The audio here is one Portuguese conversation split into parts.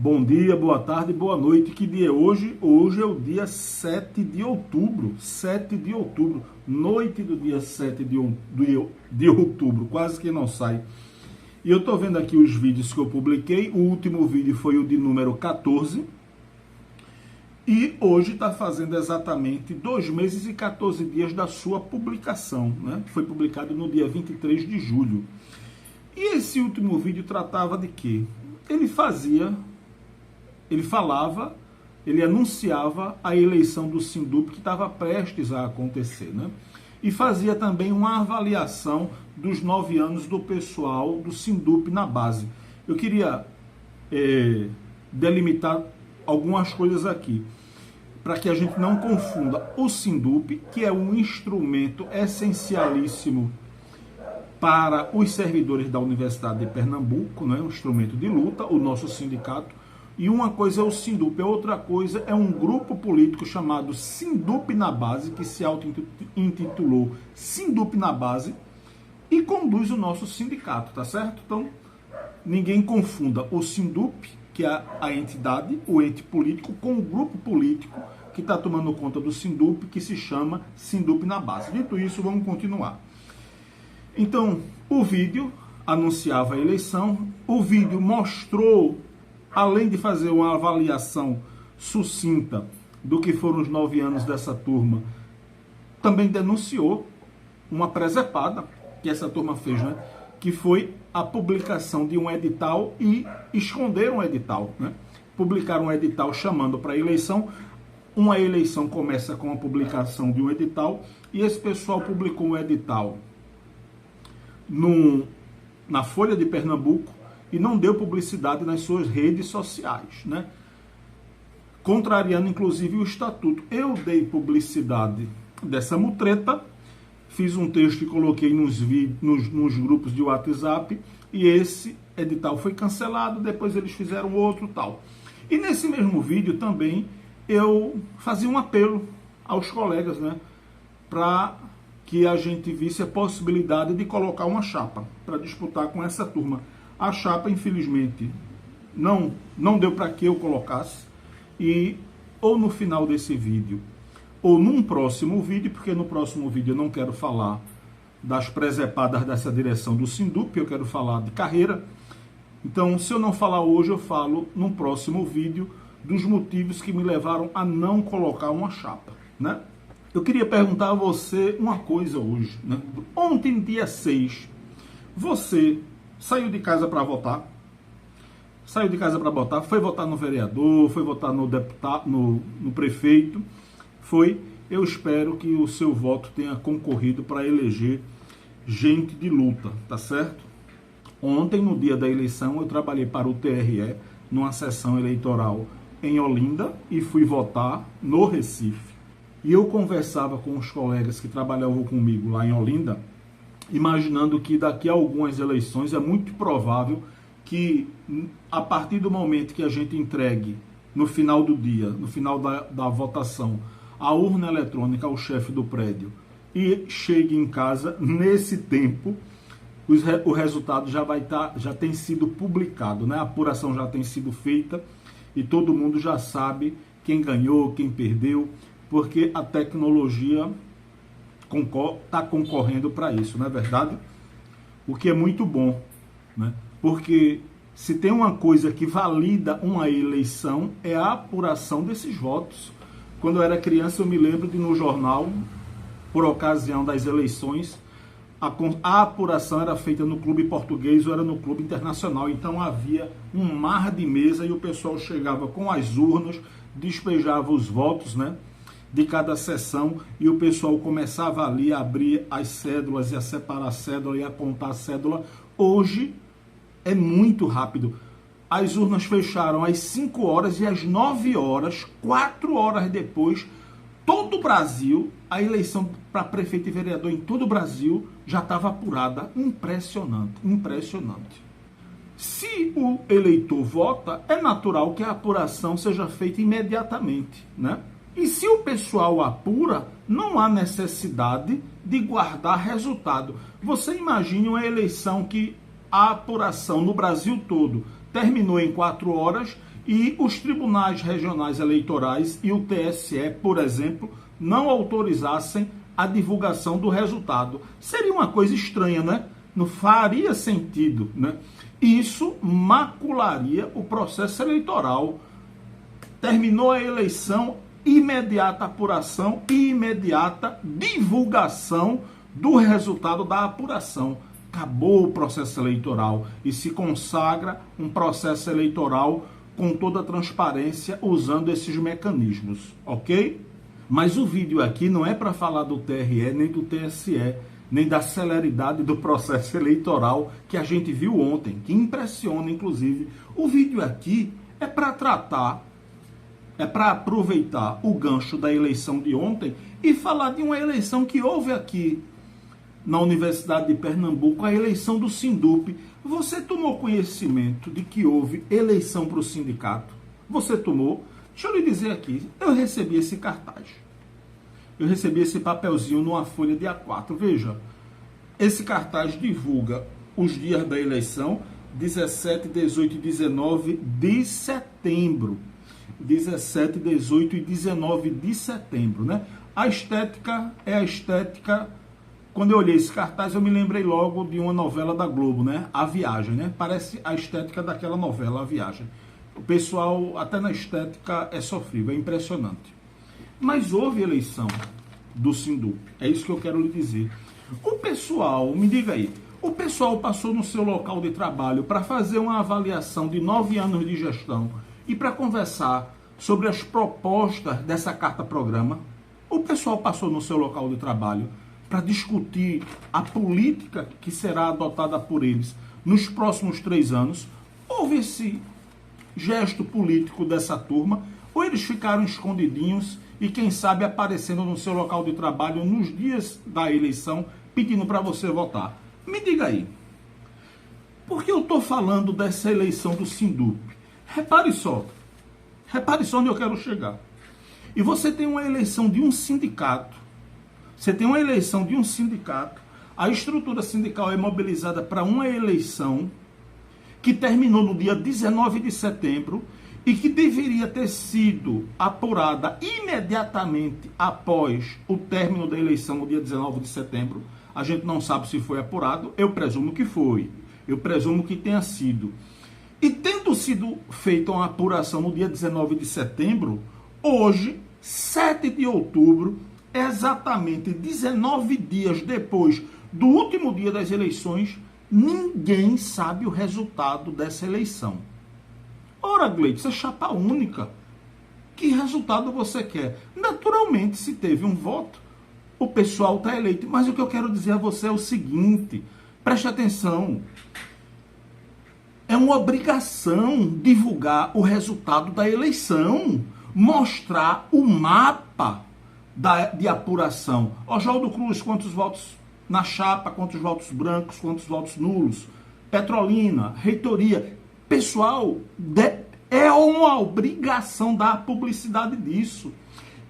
Bom dia, boa tarde, boa noite. Que dia é hoje? Hoje é o dia 7 de outubro. 7 de outubro. Noite do dia 7 de outubro. Quase que não sai. E eu tô vendo aqui os vídeos que eu publiquei. O último vídeo foi o de número 14. E hoje está fazendo exatamente 2 meses e 14 dias da sua publicação, né? Foi publicado no dia 23 de julho. E esse último vídeo tratava de quê? Ele anunciava a eleição do Sindup que estava prestes a acontecer, né? E fazia também uma avaliação dos 9 anos do pessoal do Sindup na base. Eu queria delimitar algumas coisas aqui, para que a gente não confunda o Sindup, que é um instrumento essencialíssimo para os servidores da Universidade de Pernambuco, né? Um instrumento de luta, o nosso sindicato. E uma coisa é o Sindup, a outra coisa é um grupo político chamado Sindup na Base, que se auto-intitulou Sindup na Base, e conduz o nosso sindicato, tá certo? Então, ninguém confunda o Sindup, que é a entidade, o ente político, com o grupo político que está tomando conta do Sindup, que se chama Sindup na Base. Dito isso, vamos continuar. Então, o vídeo anunciava a eleição, o vídeo mostrou, além de fazer uma avaliação sucinta do que foram os 9 anos dessa turma, também denunciou uma presepada que essa turma fez, né? Que foi a publicação de um edital e esconderam o edital, né? Publicaram um edital chamando para eleição. Uma eleição começa com a publicação de um edital e esse pessoal publicou um edital na Folha de Pernambuco e não deu publicidade nas suas redes sociais, né? Contrariando inclusive o estatuto. Eu dei publicidade dessa mutreta, fiz um texto e coloquei nos grupos de WhatsApp e esse edital foi cancelado, depois eles fizeram outro tal. E nesse mesmo vídeo também eu fazia um apelo aos colegas, né, para que a gente visse a possibilidade de colocar uma chapa para disputar com essa turma. A chapa, infelizmente, não deu para que eu colocasse, e ou no final desse vídeo, ou num próximo vídeo, porque no próximo vídeo eu não quero falar das presepadas dessa direção do Sindup, eu quero falar de carreira. Então, se eu não falar hoje, eu falo num próximo vídeo dos motivos que me levaram a não colocar uma chapa, né? Eu queria perguntar a você uma coisa hoje, né? Ontem, dia 6, você saiu de casa para votar? Saiu de casa para votar? Foi votar no vereador? Foi votar no deputado, no prefeito? Foi? Eu espero que o seu voto tenha concorrido para eleger gente de luta, tá certo? Ontem, no dia da eleição, eu trabalhei para o TRE, numa sessão eleitoral em Olinda, e fui votar no Recife. E eu conversava com os colegas que trabalhavam comigo lá em Olinda, imaginando que daqui a algumas eleições é muito provável que, a partir do momento que a gente entregue, no final do dia, no final da votação, a urna eletrônica ao chefe do prédio e chegue em casa, nesse tempo, o resultado já tem sido publicado, né? A apuração já tem sido feita e todo mundo já sabe quem ganhou, quem perdeu, porque a tecnologia está concorrendo para isso, não é verdade? O que é muito bom, né? Porque se tem uma coisa que valida uma eleição é a apuração desses votos. Quando eu era criança, eu me lembro de no jornal, por ocasião das eleições, a apuração era feita no clube português ou era no clube internacional. Então havia um mar de mesa e o pessoal chegava com as urnas, despejava os votos, né, de cada sessão, e o pessoal começava ali a abrir as cédulas e a separar a cédula e a contar a cédula. Hoje é muito rápido. As urnas fecharam às 5 horas e às 9 horas, 4 horas depois, todo o Brasil, a eleição para prefeito e vereador em todo o Brasil já estava apurada. Impressionante, impressionante. Se o eleitor vota, é natural que a apuração seja feita imediatamente, né? E se o pessoal apura, não há necessidade de guardar resultado. Você imagine uma eleição que a apuração no Brasil todo terminou em 4 horas e os tribunais regionais eleitorais e o TSE, por exemplo, não autorizassem a divulgação do resultado. Seria uma coisa estranha, né? Não faria sentido, né? Isso macularia o processo eleitoral. Terminou a eleição, imediata apuração e imediata divulgação do resultado da apuração. Acabou o processo eleitoral e se consagra um processo eleitoral com toda a transparência usando esses mecanismos, ok? Mas o vídeo aqui não é para falar do TRE, nem do TSE, nem da celeridade do processo eleitoral que a gente viu ontem, que impressiona, inclusive. O vídeo aqui é para tratar, é para aproveitar o gancho da eleição de ontem e falar de uma eleição que houve aqui na Universidade de Pernambuco, a eleição do Sindup. Você tomou conhecimento de que houve eleição para o sindicato? Você tomou? Deixa eu lhe dizer aqui, eu recebi esse cartaz. Eu recebi esse papelzinho numa folha de A4. Veja, esse cartaz divulga os dias da eleição, 17, 18 e 19 de setembro. 17, 18 e 19 de setembro, né? A estética é a estética. Quando eu olhei esse cartaz, eu me lembrei logo de uma novela da Globo, né? A Viagem, né? Parece a estética daquela novela, A Viagem. O pessoal, até na estética, é sofrível, é impressionante. Mas houve eleição do Sindup. É isso que eu quero lhe dizer. O pessoal, me diga aí, o pessoal passou no seu local de trabalho para fazer uma avaliação de 9 anos de gestão e para conversar sobre as propostas dessa carta-programa? O pessoal passou no seu local de trabalho para discutir a política que será adotada por eles nos próximos 3 anos? Houve esse gesto político dessa turma? Ou eles ficaram escondidinhos e, quem sabe, aparecendo no seu local de trabalho nos dias da eleição, pedindo para você votar? Me diga aí. Por que eu estou falando dessa eleição do Sindup? Repare só onde eu quero chegar. E você tem uma eleição de um sindicato. A estrutura sindical é mobilizada para uma eleição que terminou no dia 19 de setembro e que deveria ter sido apurada imediatamente após o término da eleição no dia 19 de setembro. A gente não sabe se foi apurado, eu presumo que foi. Eu presumo que tenha sido. E tendo sido feita uma apuração no dia 19 de setembro, hoje, 7 de outubro, exatamente 19 dias depois do último dia das eleições, ninguém sabe o resultado dessa eleição. Ora, Gleide, isso é chapa única. Que resultado você quer? Naturalmente, se teve um voto, o pessoal está eleito. Mas o que eu quero dizer a você é o seguinte, preste atenção. É uma obrigação divulgar o resultado da eleição, mostrar o mapa de apuração. Oswaldo Cruz, quantos votos na chapa, quantos votos brancos, quantos votos nulos? Petrolina, reitoria. Pessoal, é uma obrigação dar publicidade disso.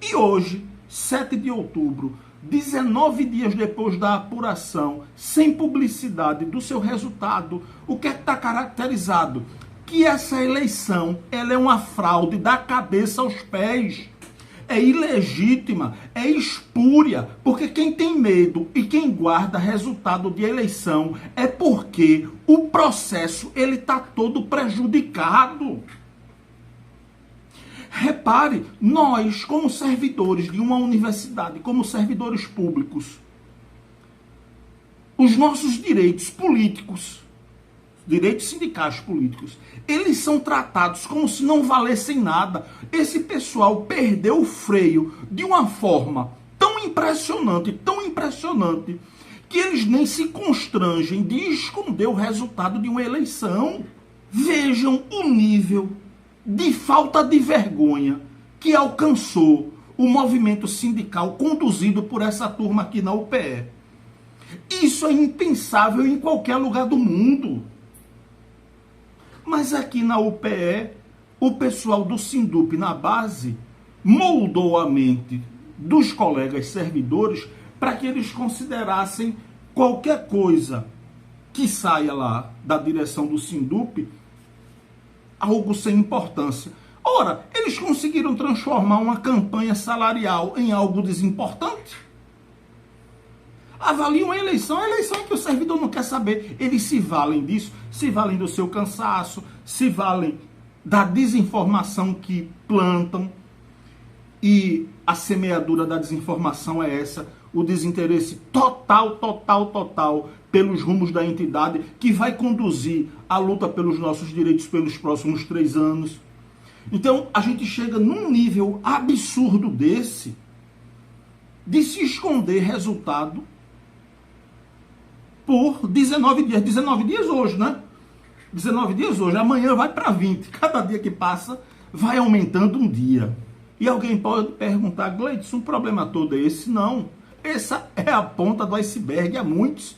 E hoje, 7 de outubro, 19 dias depois da apuração, sem publicidade do seu resultado, o que é que está caracterizado? Que essa eleição ela é uma fraude da cabeça aos pés. É ilegítima, é espúria, porque quem tem medo e quem guarda resultado de eleição é porque o processo ele está todo prejudicado. Repare, nós, como servidores de uma universidade, como servidores públicos, os nossos direitos políticos, direitos sindicais políticos, eles são tratados como se não valessem nada. Esse pessoal perdeu o freio de uma forma tão impressionante, que eles nem se constrangem de esconder o resultado de uma eleição. Vejam o nível de falta de vergonha que alcançou o movimento sindical conduzido por essa turma aqui na UPE. Isso é impensável em qualquer lugar do mundo. Mas aqui na UPE, o pessoal do Sindup na base moldou a mente dos colegas servidores para que eles considerassem qualquer coisa que saia lá da direção do Sindup algo sem importância. Ora, eles conseguiram transformar uma campanha salarial em algo desimportante. Avaliam a eleição é que o servidor não quer saber. Eles se valem disso, se valem do seu cansaço, se valem da desinformação que plantam. E a semeadura da desinformação é essa, o desinteresse total pelos rumos da entidade que vai conduzir a luta pelos nossos direitos pelos próximos 3 anos. Então, a gente chega num nível absurdo desse, de se esconder resultado por 19 dias. 19 dias hoje, né? 19 dias hoje. Amanhã vai para 20. Cada dia que passa, vai aumentando um dia. E alguém pode perguntar, Gleidson, o problema todo é esse? Não. Essa é a ponta do iceberg a muitos.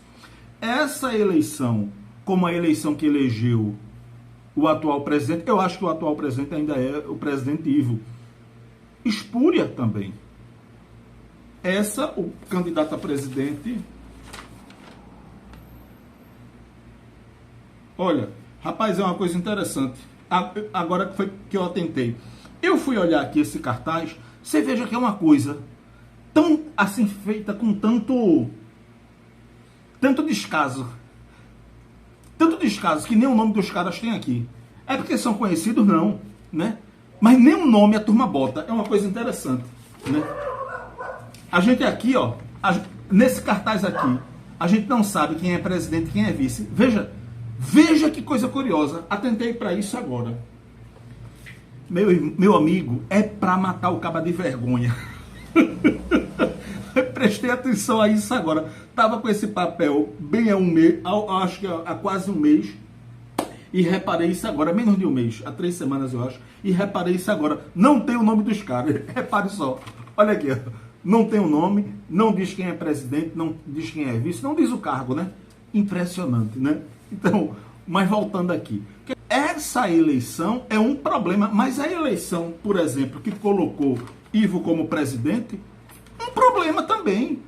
Essa eleição, como a eleição que elegeu o atual presidente, eu acho que o atual presidente ainda é o presidente Ivo, espúria também. Essa, o candidato a presidente... Olha, rapaz, é uma coisa interessante. Agora que foi que eu atentei. Eu fui olhar aqui esse cartaz, você veja que é uma coisa tão assim feita com tanto descaso. Tanto descaso que nem o nome dos caras tem aqui. É porque são conhecidos, não, né? Mas nem o nome a turma bota. É uma coisa interessante, né? A gente aqui, ó, nesse cartaz aqui, a gente não sabe quem é presidente e quem é vice. Veja que coisa curiosa. Atentei para isso agora. Meu amigo, é para matar o caba de vergonha. Prestei atenção a isso agora. Tava com esse papel bem há um mês, acho que há quase um mês. E reparei isso agora, menos de um mês, há 3 semanas eu acho. E reparei isso agora. Não tem o nome dos caras. Repare só. Olha aqui, ó. Não tem o nome, não diz quem é presidente, não diz quem é vice, não diz o cargo, né? Impressionante, né? Então, mas voltando aqui. Essa eleição é um problema, mas a eleição, por exemplo, que colocou Ivo como presidente, um problema também.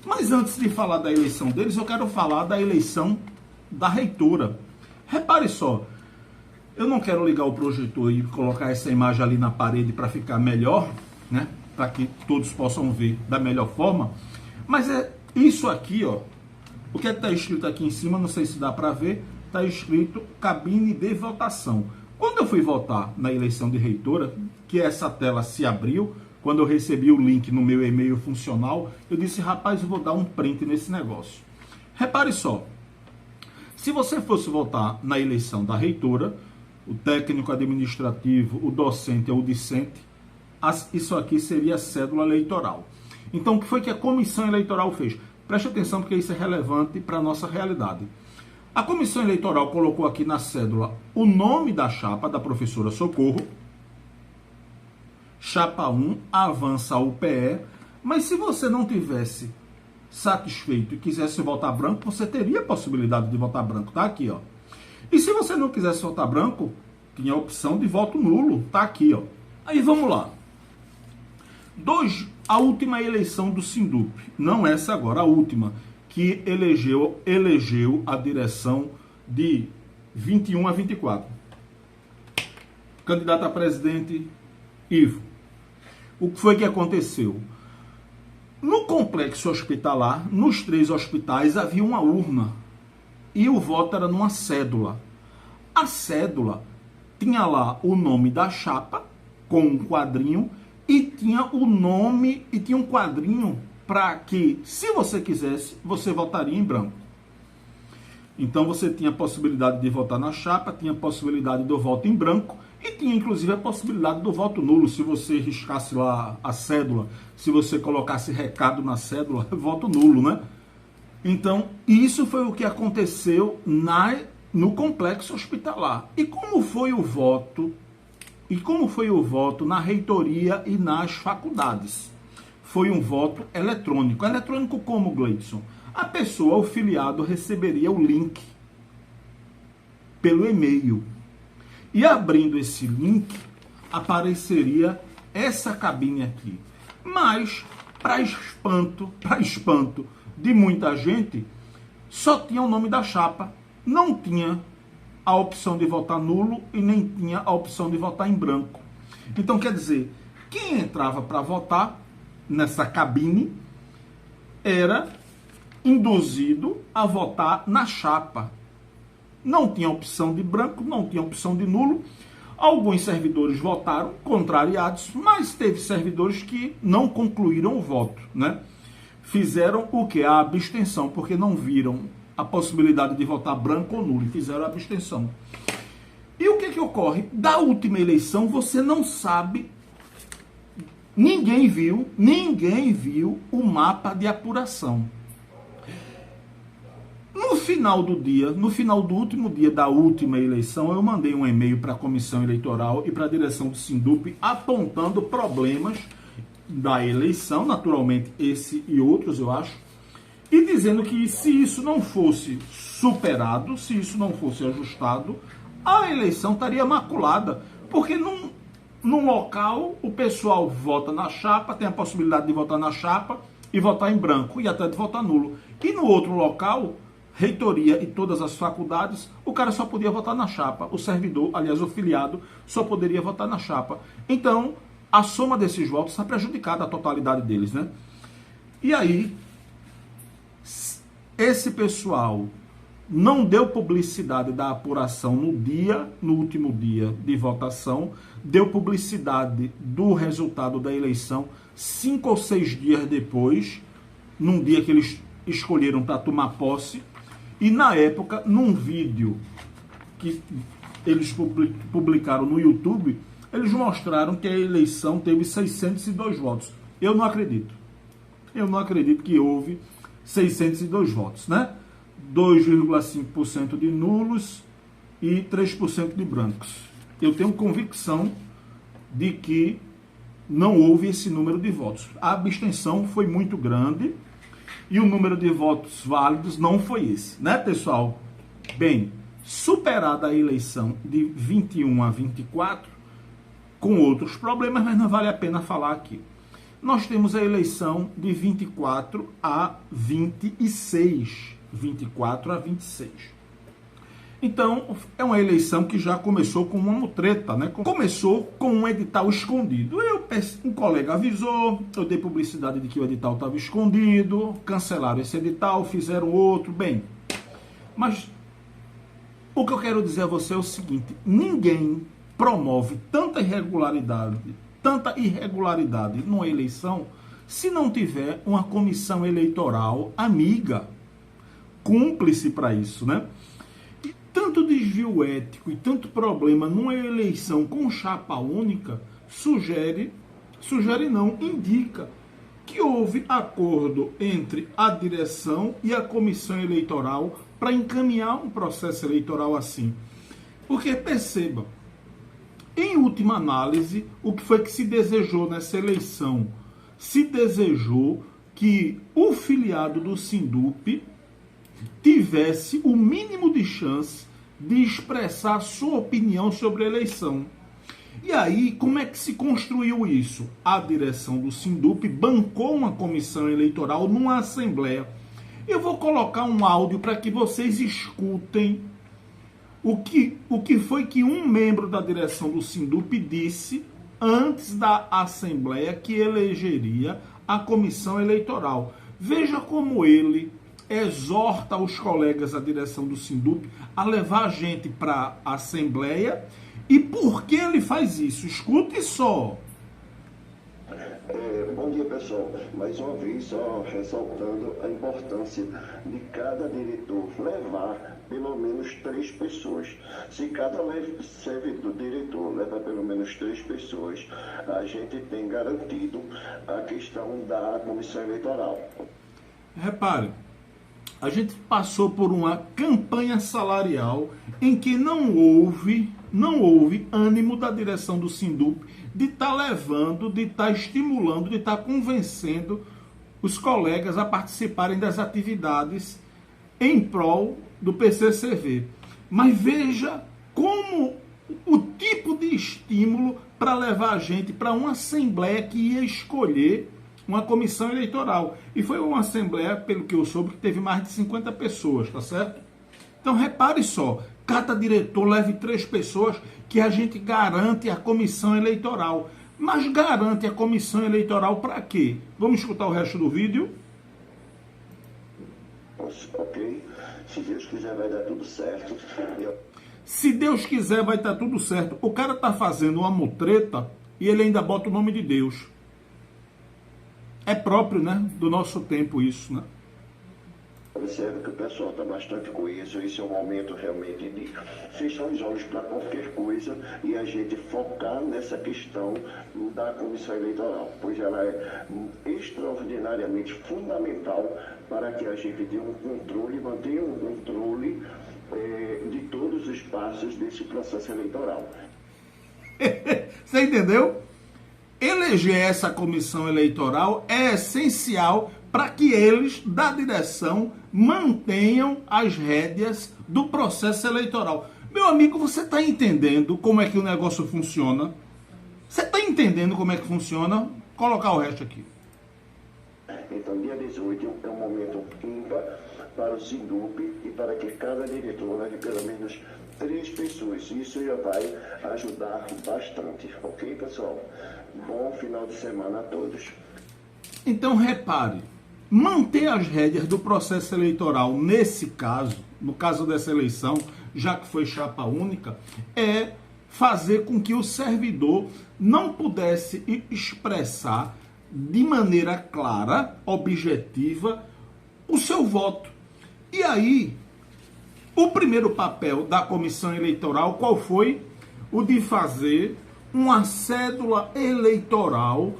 Mas antes de falar da eleição deles, eu quero falar da eleição da reitora. Repare só, eu não quero ligar o projetor e colocar essa imagem ali na parede para ficar melhor, né? Para que todos possam ver da melhor forma. Mas é isso aqui, ó. O que está escrito aqui em cima, não sei se dá para ver, está escrito cabine de votação. Quando eu fui votar na eleição de reitora, que essa tela se abriu, quando eu recebi o link no meu e-mail funcional, eu disse, rapaz, eu vou dar um print nesse negócio. Repare só, se você fosse votar na eleição da reitora, o técnico administrativo, o docente ou o discente, isso aqui seria a cédula eleitoral. Então, o que foi que a comissão eleitoral fez? Preste atenção porque isso é relevante para a nossa realidade. A comissão eleitoral colocou aqui na cédula o nome da chapa da professora Socorro, chapa 1, avança UPE, mas se você não tivesse satisfeito e quisesse votar branco, você teria a possibilidade de votar branco, tá aqui, ó. E se você não quisesse votar branco, tinha a opção de voto nulo, tá aqui, ó. Aí vamos lá. A última eleição do Sindup, não essa agora, a última, que elegeu a direção de 21 a 24. Candidato a presidente, Ivo. O que foi que aconteceu? No complexo hospitalar, nos 3 hospitais, havia uma urna. E o voto era numa cédula. A cédula tinha lá o nome da chapa, com um quadrinho, e tinha o nome, e tinha um quadrinho para que, se você quisesse, você votaria em branco. Então você tinha a possibilidade de votar na chapa, tinha a possibilidade do voto em branco, e tinha inclusive a possibilidade do voto nulo, se você riscasse lá a cédula, se você colocasse recado na cédula, voto nulo, né? Então, isso foi o que aconteceu no complexo hospitalar. E como foi o voto? E como foi o voto na reitoria e nas faculdades? Foi um voto eletrônico. Eletrônico como, Gleidson? A pessoa, o filiado, receberia o link pelo e-mail. E abrindo esse link, apareceria essa cabine aqui. Mas, para espanto de muita gente, só tinha o nome da chapa. Não tinha a opção de votar nulo e nem tinha a opção de votar em branco. Então, quer dizer, quem entrava para votar nessa cabine era induzido a votar na chapa. Não tinha opção de branco, não tinha opção de nulo. Alguns servidores votaram contrariados, mas teve servidores que não concluíram o voto, né? Fizeram o que? A abstenção, porque não viram a possibilidade de votar branco ou nulo, e fizeram a abstenção. E o que ocorre? Da última eleição, você não sabe, ninguém viu o mapa de apuração. No final do dia, no final do último dia da última eleição, eu mandei um e-mail para a comissão eleitoral e para a direção do Sindup apontando problemas da eleição, naturalmente esse e outros, eu acho, e dizendo que se isso não fosse superado, se isso não fosse ajustado, a eleição estaria maculada, porque num local o pessoal vota na chapa, tem a possibilidade de votar na chapa e votar em branco, e até de votar nulo. E no outro local, reitoria e todas as faculdades, o cara só podia votar na chapa. O servidor, aliás, o filiado, só poderia votar na chapa. Então, a soma desses votos está prejudicada, a totalidade deles, né? E aí, esse pessoal não deu publicidade da apuração no último dia de votação, deu publicidade do resultado da eleição 5 ou 6 dias depois, num dia que eles escolheram para tomar posse, e na época, num vídeo que eles publicaram no YouTube, eles mostraram que a eleição teve 602 votos. Eu não acredito. Eu não acredito que houve 602 votos, né? 2,5% de nulos e 3% de brancos. Eu tenho convicção de que não houve esse número de votos. A abstenção foi muito grande e o número de votos válidos não foi esse, né, pessoal? Bem, superada a eleição de 21 a 24, com outros problemas, mas não vale a pena falar aqui. Nós temos a eleição de 24 a 26. 24 a 26. Então, é uma eleição que já começou com uma mutreta, né? Começou com um edital escondido. Um colega avisou, eu dei publicidade de que o edital estava escondido, cancelaram esse edital, fizeram outro, bem. Mas o que eu quero dizer a você é o seguinte: ninguém promove tanta irregularidade numa eleição se não tiver uma comissão eleitoral amiga, cúmplice para isso, né? E tanto desvio ético e tanto problema numa eleição com chapa única indica que houve acordo entre a direção e a comissão eleitoral para encaminhar um processo eleitoral assim. Porque perceba, em última análise, o que foi que se desejou nessa eleição? Se desejou que o filiado do Sindup tivesse o mínimo de chance de expressar sua opinião sobre a eleição. E aí, como é que se construiu isso? A direção do Sindup bancou uma comissão eleitoral numa assembleia. Eu vou colocar um áudio para que vocês escutem o que foi que um membro da direção do Sindup disse antes da assembleia que elegeria a comissão eleitoral. Veja como ele exorta os colegas da direção do Sindup a levar a gente para a Assembleia. E por que ele faz isso? Escute só. Bom dia, pessoal. Mais uma vez, só ressaltando a importância de cada diretor levar pelo menos 3 pessoas. Se cada diretor levar pelo menos 3 pessoas, a gente tem garantido a questão da comissão eleitoral. Repare, a gente passou por uma campanha salarial em que não houve ânimo da direção do Sindup de estar levando, de estar estimulando, de estar convencendo os colegas a participarem das atividades em prol do PCCV. Mas veja como o tipo de estímulo para levar a gente para uma assembleia que ia escolher uma comissão eleitoral. E foi uma assembleia, pelo que eu soube, que teve mais de 50 pessoas, tá certo? Então repare só, cada diretor leve 3 pessoas, que a gente garante a comissão eleitoral. Mas garante a comissão eleitoral para quê? Vamos escutar o resto do vídeo? Ok. Se Deus quiser, vai dar tudo certo. Se Deus quiser, vai dar tudo certo. O cara tá fazendo uma mutreta e ele ainda bota o nome de Deus. É próprio, né, do nosso tempo isso, né? Observe que o pessoal está bastante coeso. Esse é o momento realmente de fechar os olhos para qualquer coisa e a gente focar nessa questão da comissão eleitoral, pois ela é extraordinariamente fundamental para que a gente tenha um controle, mantenha um controle de todos os passos desse processo eleitoral. Você entendeu? Eleger essa comissão eleitoral é essencial para que eles, da direção, mantenham as rédeas do processo eleitoral. Meu amigo, você está entendendo como é que o negócio funciona? Você está entendendo como é que funciona? Vou colocar o resto aqui. Então, dia 18 é um momento ímpar para o SINDUP e para que cada diretor leve pelo menos 3 pessoas. Isso já vai ajudar bastante. Ok, pessoal? Bom final de semana a todos. Então, repare, manter as rédeas do processo eleitoral nesse caso, no caso dessa eleição, já que foi chapa única, é fazer com que o servidor não pudesse expressar de maneira clara, objetiva, o seu voto. E aí, o primeiro papel da comissão eleitoral, qual foi? O de fazer uma cédula eleitoral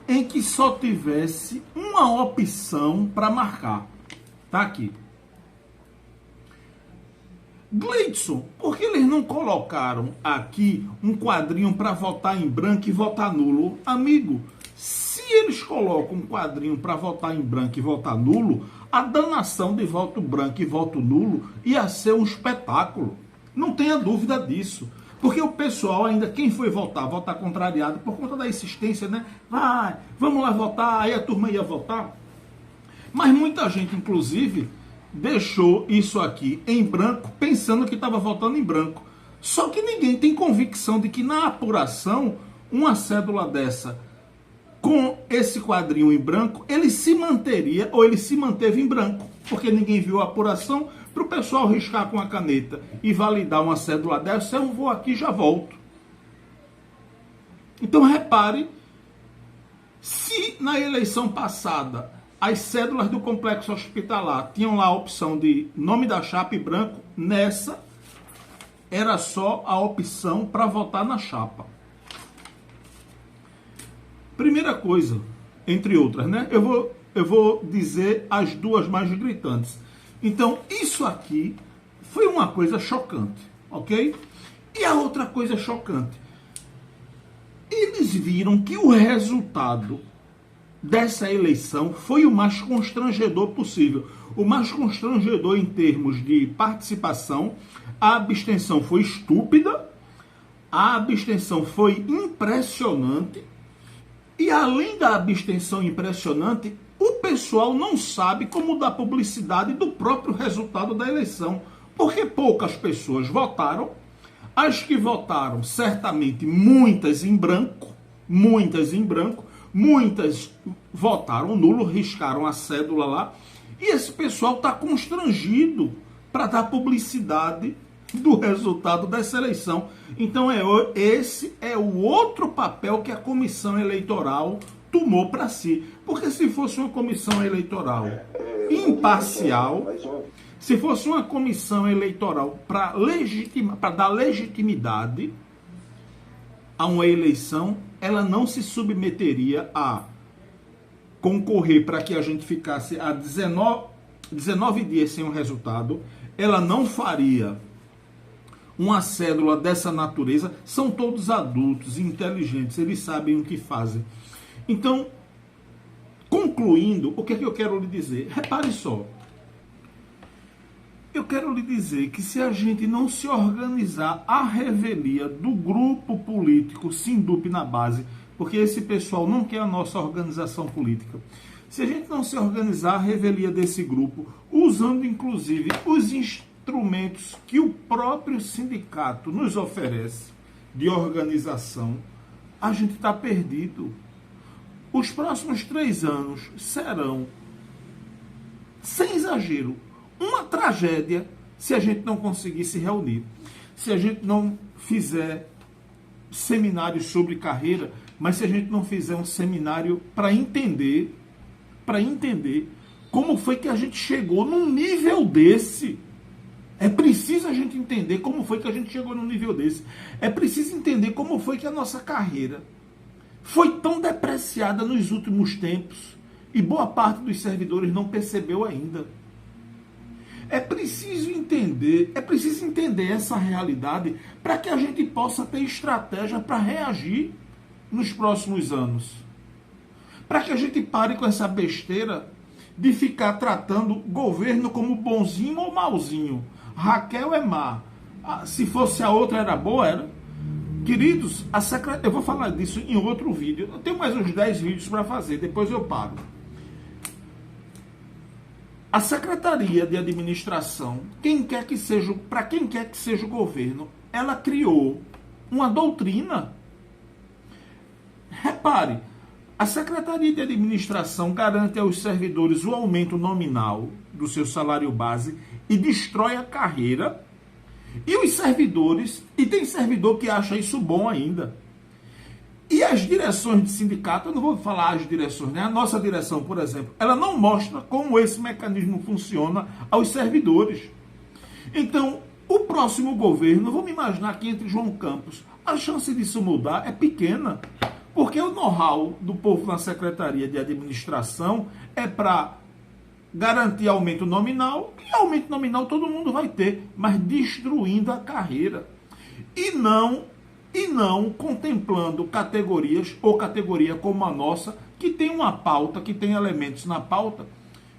em que só tivesse uma opção para marcar. Tá aqui. Gleidson, por que eles não colocaram aqui um quadrinho para votar em branco e votar nulo? Amigo, se eles colocam um quadrinho para votar em branco e votar nulo, a danação de voto branco e voto nulo ia ser um espetáculo. Não tenha dúvida disso. Porque o pessoal ainda, quem foi votar contrariado por conta da insistência, né? Vai, vamos lá votar, aí a turma ia votar. Mas muita gente, inclusive, deixou isso aqui em branco, pensando que estava votando em branco. Só que ninguém tem convicção de que na apuração, uma cédula dessa, com esse quadrinho em branco, ele se manteria ou ele se manteve em branco. Porque ninguém viu a apuração. Para o pessoal riscar com a caneta e validar uma cédula dessa, eu vou aqui e já volto. Então repare, se na eleição passada as cédulas do complexo hospitalar tinham lá a opção de nome da chapa e branco, nessa era só a opção para votar na chapa. Primeira coisa, entre outras, né? Eu vou dizer as duas mais gritantes. Então, isso aqui foi uma coisa chocante, ok? E a outra coisa chocante, eles viram que o resultado dessa eleição foi o mais constrangedor possível. O mais constrangedor em termos de participação, a abstenção foi estúpida, a abstenção foi impressionante, e além da abstenção impressionante, o pessoal não sabe como dar publicidade do próprio resultado da eleição, porque poucas pessoas votaram. As que votaram, certamente, muitas em branco, muitas votaram nulo, riscaram a cédula lá, e esse pessoal está constrangido para dar publicidade do resultado dessa eleição. Então, esse é o outro papel que a comissão eleitoral tomou para si. Porque se fosse uma comissão eleitoral imparcial, se fosse uma comissão eleitoral para dar legitimidade a uma eleição, ela não se submeteria a concorrer para que a gente ficasse a 19 dias sem um resultado, ela não faria uma cédula dessa natureza. São todos adultos, inteligentes, eles sabem o que fazem. Então, concluindo, o que é que eu quero lhe dizer? Repare só. Eu quero lhe dizer que se a gente não se organizar à revelia do grupo político SINDUP na base, porque esse pessoal não quer a nossa organização política, se a gente não se organizar à revelia desse grupo, usando inclusive os instrumentos instrumentos que o próprio sindicato nos oferece de organização, a gente está perdido. Os próximos 3 anos serão, sem exagero, uma tragédia se a gente não conseguir se reunir. Se a gente não fizer seminários sobre carreira, mas se a gente não fizer um seminário para entender como foi que a gente chegou num nível desse. É preciso a gente entender como foi que a gente chegou num nível desse. É preciso entender como foi que a nossa carreira foi tão depreciada nos últimos tempos e boa parte dos servidores não percebeu ainda. É preciso entender essa realidade para que a gente possa ter estratégia para reagir nos próximos anos. Para que a gente pare com essa besteira de ficar tratando o governo como bonzinho ou malzinho. Raquel é má. Se fosse a outra era boa, era. Queridos, eu vou falar disso em outro vídeo. Eu tenho mais uns 10 vídeos para fazer, depois eu paro. A Secretaria de Administração, para quem quer que seja o governo, ela criou uma doutrina. Repare, a Secretaria de Administração garante aos servidores o aumento nominal do seu salário base e destrói a carreira. E os servidores, e tem servidor que acha isso bom ainda. E as direções de sindicato, eu não vou falar as direções, né? A nossa direção, por exemplo, ela não mostra como esse mecanismo funciona aos servidores. Então, o próximo governo, vamos imaginar que entre João Campos, a chance disso mudar é pequena. Porque o know-how do povo na Secretaria de Administração é para garantir aumento nominal, e aumento nominal todo mundo vai ter, mas destruindo a carreira. E não contemplando categorias ou categoria como a nossa, que tem uma pauta, que tem elementos na pauta,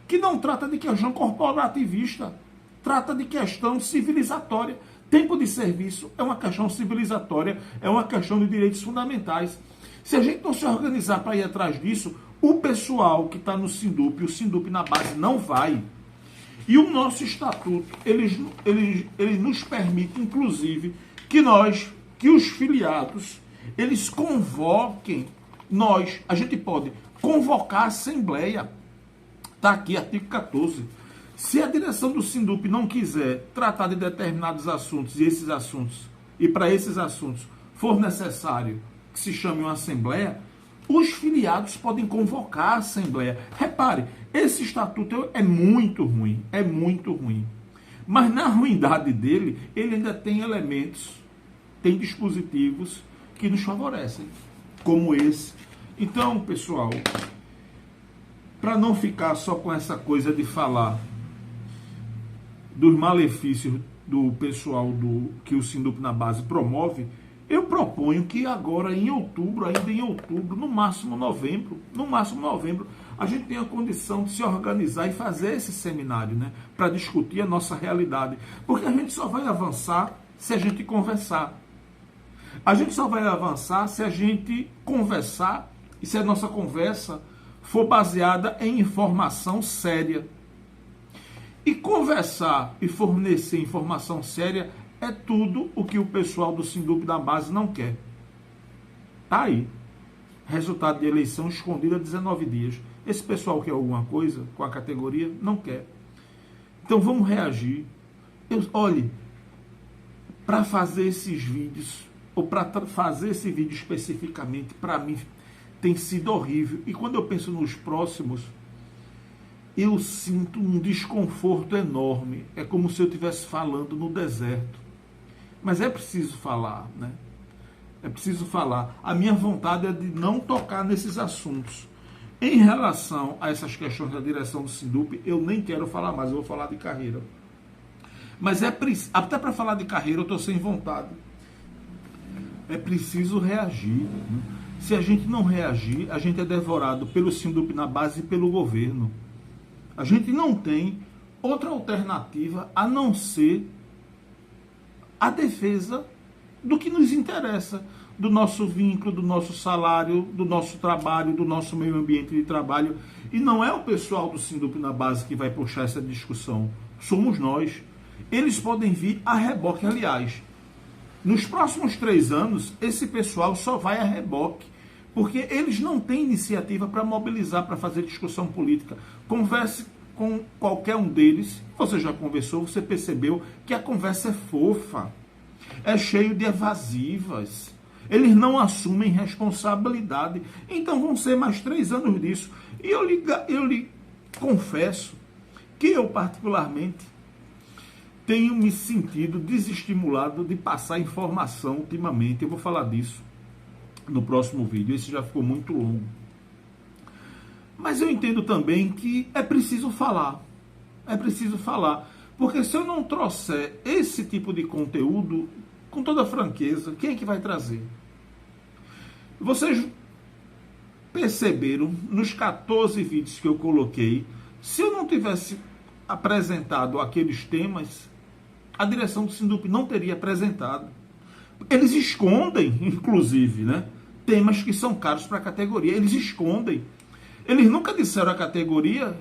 que não trata de questão corporativista, trata de questão civilizatória. Tempo de serviço é uma questão civilizatória, é uma questão de direitos fundamentais. Se a gente não se organizar para ir atrás disso, o pessoal que está no Sindup, o Sindup na base não vai. E o nosso estatuto, ele nos permite, inclusive, que os filiados, eles convoquem a gente pode convocar a Assembleia. Está aqui, artigo 14. Se a direção do Sindup não quiser tratar de determinados assuntos, e para esses assuntos for necessário que se chame uma Assembleia, os filiados podem convocar a Assembleia. Repare, esse estatuto é muito ruim, Mas na ruindade dele, ele ainda tem elementos, tem dispositivos que nos favorecem, como esse. Então, pessoal, para não ficar só com essa coisa de falar dos malefícios do pessoal que o Sindup na base promove, eu proponho que agora ainda em outubro, no máximo novembro, a gente tenha a condição de se organizar e fazer esse seminário, né, para discutir a nossa realidade. Porque a gente só vai avançar se a gente conversar. A gente só vai avançar se a gente conversar e se a nossa conversa for baseada em informação séria. E conversar e fornecer informação séria é tudo o que o pessoal do Sindup da base não quer. Tá aí. Resultado de eleição escondido há 19 dias. Esse pessoal quer alguma coisa com a categoria? Não quer. Então vamos reagir. Olhe, para fazer esses vídeos, ou para fazer esse vídeo especificamente, para mim tem sido horrível. E quando eu penso nos próximos, eu sinto um desconforto enorme. É como se eu estivesse falando no deserto. Mas é preciso falar, né? É preciso falar. A minha vontade é de não tocar nesses assuntos. Em relação a essas questões da direção do Sindup, eu nem quero falar mais, eu vou falar de carreira. Mas até para falar de carreira eu estou sem vontade. É preciso reagir. Né? Se a gente não reagir, a gente é devorado pelo Sindup na base e pelo governo. A gente não tem outra alternativa a não ser a defesa do que nos interessa, do nosso vínculo, do nosso salário, do nosso trabalho, do nosso meio ambiente de trabalho. E não é o pessoal do Sindup na base que vai puxar essa discussão, somos nós. eles podem vir a reboque. Aliás, nos próximos 3 anos, esse pessoal só vai a reboque, porque eles não têm iniciativa para mobilizar, para fazer discussão política. Converse com qualquer um deles, você já conversou, você percebeu que a conversa é fofa, é cheio de evasivas. Eles não assumem responsabilidade. Então vão ser mais 3 anos disso. E eu lhe confesso que eu, particularmente, tenho me sentido desestimulado de passar informação ultimamente. Eu vou falar disso no próximo vídeo. Esse já ficou muito longo. Mas eu entendo também que é preciso falar. É preciso falar. Porque se eu não trouxer esse tipo de conteúdo, com toda franqueza, quem é que vai trazer? Vocês perceberam nos 14 vídeos que eu coloquei, se eu não tivesse apresentado aqueles temas, a direção do Sindup não teria apresentado. Eles escondem, inclusive, né, temas que são caros para a categoria. Eles escondem. Eles nunca disseram à categoria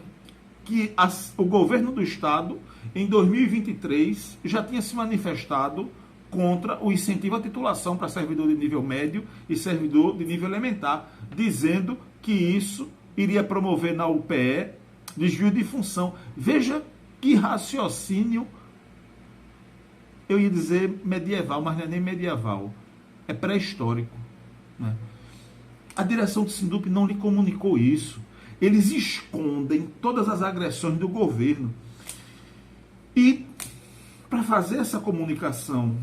que o governo do Estado, em 2023, já tinha se manifestado contra o incentivo à titulação para servidor de nível médio e servidor de nível elementar, dizendo que isso iria promover na UPE desvio de função. Veja que raciocínio, eu ia dizer medieval, mas não é nem medieval, é pré-histórico, né? A direção do Sindup não lhe comunicou isso. Eles escondem todas as agressões do governo. E para fazer essa comunicação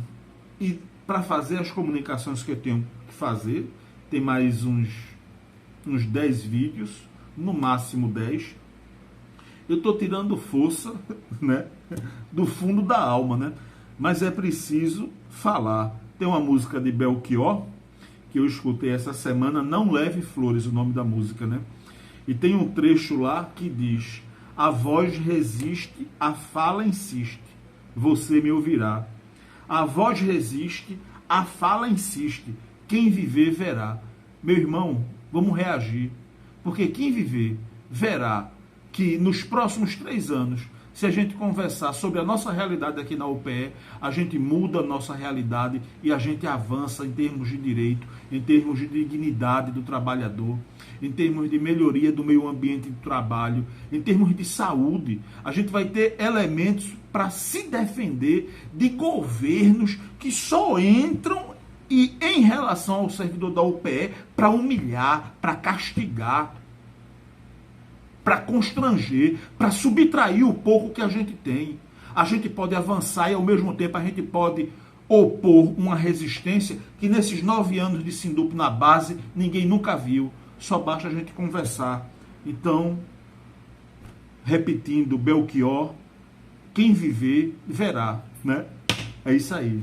e para fazer as comunicações que eu tenho que fazer, tem mais uns 10 vídeos, no máximo 10. Eu estou tirando força, né, do fundo da alma, né? Mas é preciso falar. Tem uma música de Belchior que eu escutei essa semana, Não Leve Flores, o nome da música, né? E tem um trecho lá que diz: a voz resiste, a fala insiste, você me ouvirá. A voz resiste, a fala insiste, quem viver verá. Meu irmão, vamos reagir, porque quem viver verá que nos próximos 3 anos, se a gente conversar sobre a nossa realidade aqui na UPE, a gente muda a nossa realidade e a gente avança em termos de direito, em termos de dignidade do trabalhador, em termos de melhoria do meio ambiente de trabalho, em termos de saúde. A gente vai ter elementos para se defender de governos que só entram e em relação ao servidor da UPE para humilhar, para castigar, para constranger, para subtrair o pouco que a gente tem. A gente pode avançar e, ao mesmo tempo, a gente pode opor uma resistência que, nesses 9 anos de Sindup na base, ninguém nunca viu. Só basta a gente conversar. Então, repetindo Belchior, quem viver, verá, né? É isso aí.